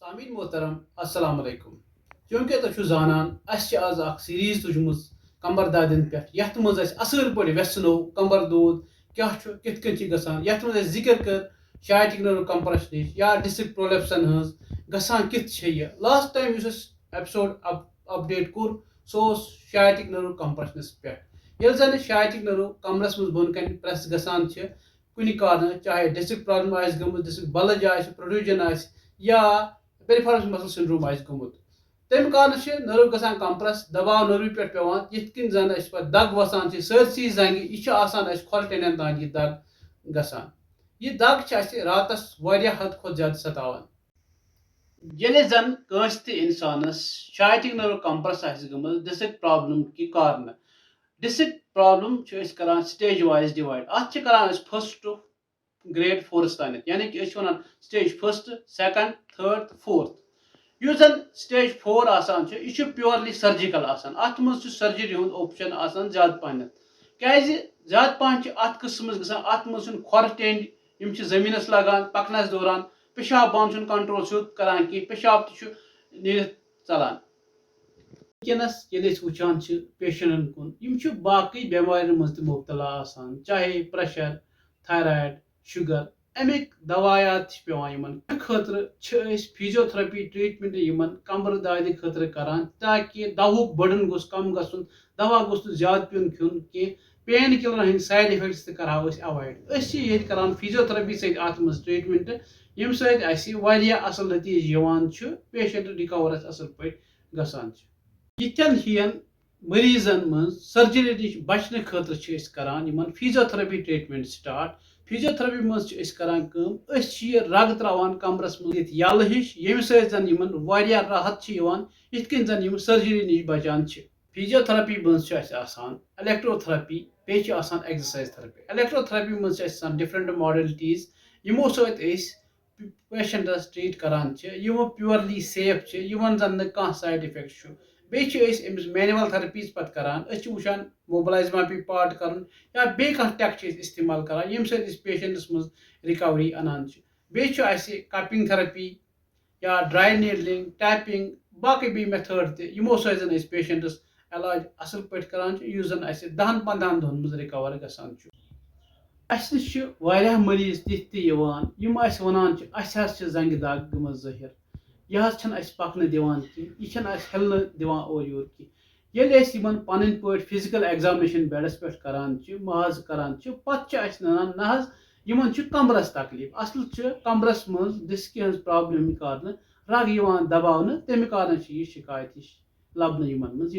सामीन मोहतरम अस्सलाम वालेकुम। चूंकि तुम जानान आज सीरीज तुजम कमर दादन पे यथ मज असल पे व्यसनो कमर दूद क्या कित गसान यथ मज जिक्र कर शायटिक नर्व कंप्रेशन या डिस्क प्रोलेप्सन गसान कित लास्ट टाइम एपिसोड अपडेट कोर सो शायटिक नर्व कंप्रेशनस पे ये जन शायटिक नर्व कमरस मज बोन कन प्रेस गसान कुन कारण चाहे डिस्क प्रॉब्लम गम डिस्क बल्ज प्रोड्यूजन या पेरिफेरल मसल सिंड्रोम गुमुत तम कारण नर्व गसान कंप्रेस दबाव नर्व पे पेवान यिन जन दग वसान सरसी जंग यह खोलटेन तान यह दग गसान यह दग रातस हद खुद ज्यादा सतावान ये जन कंस इंसानस शायटिक नर्व कंप्रेस गम डिस्क प्रॉब्लम कि कारण डिस्क प्रॉब्लम करान स्टेज वाइज डिवाइड अत करान फर्स्ट टू ग्रेड फोर्थ तान यानी कि one stage first second third fourth यु जन स्टेज फोर आसान यह प्योरली सर्जिकल आसान अत मज सर्जरी हुंद ऑप्शन आसान ज्यादा पहन क्या ज्यादा पहन अत किस्म गसान अत मज खोर टेंड यम जमीनस लगान पकनस दौरान पेशाब बान कंट्रोल सुद करान कि पेशाब नीरत चलान वनकस ये वुचान पेशेंटन कुन यम बाकी बेमार मज मुबतला आसान चाहे प्रेशर थायराइड शुगर अमिक दवायात पेवान खतर फिजियोथेरेपी ट्रीटमेंट यमन कमर दाद खतर करान ताकि दवुक बर्डन गोस कम गसन दवा गोस ज्यादा पिन खुन कि पेन किलर हंद साइड इफेक्ट्स करहाव अवॉइड करान फिजियोथेरेपी सत मज ट्रीटमेंट यम सत असल नतीज पेशेंट रिकवर असल पे गसान यिथन हियन मरीजन मज सर्जरी नश बचने खतर करान फिजियोथेरेपी ट्रीटमेंट स्टार्ट फिजियोथेरेपी मज करान रग त्रावान कमरस मज यल हिश यम सत राहत यिथ जन सर्जरी नश बचान फिजियोथेरेपी मज इलेक्ट्रोथेरेपी पे एक्सरसाइज थेरेपी इलेक्ट्रोथेरेपी मज डिफरेंट मॉडलिटीज यमो सत पेशेंटस ट्रीट करान यमो प्योरली सेफ यमन जन कह side effect base manual therapies पत करान वुचान मोबिलाइजमापी पार्ट कर या बे टेक इस्तेमाल करान यम पेशेंटस मज रिकवरी अनान कपिंग थेरेपी या ड्राई नीडलिंग टैपिंग बाकी बी मेथड तमो सत पेशेंटस इलाज असल पे करान यु जन 10-15 दोहन मज रिकवर गसान मरीज तिथ वन जंग दाग गम जहिर यह पकन दिवान यह हेल्न दिवान और योर की ये पन पे फिजिकल एग्जामिनेशन बेडस पे करान महज करान पे नान नहज कमरस तकलीफ असल कमरस मज डिस्क प्रॉब्लम कारण रग दबावन तमें कारण यह शिकायत लबन मज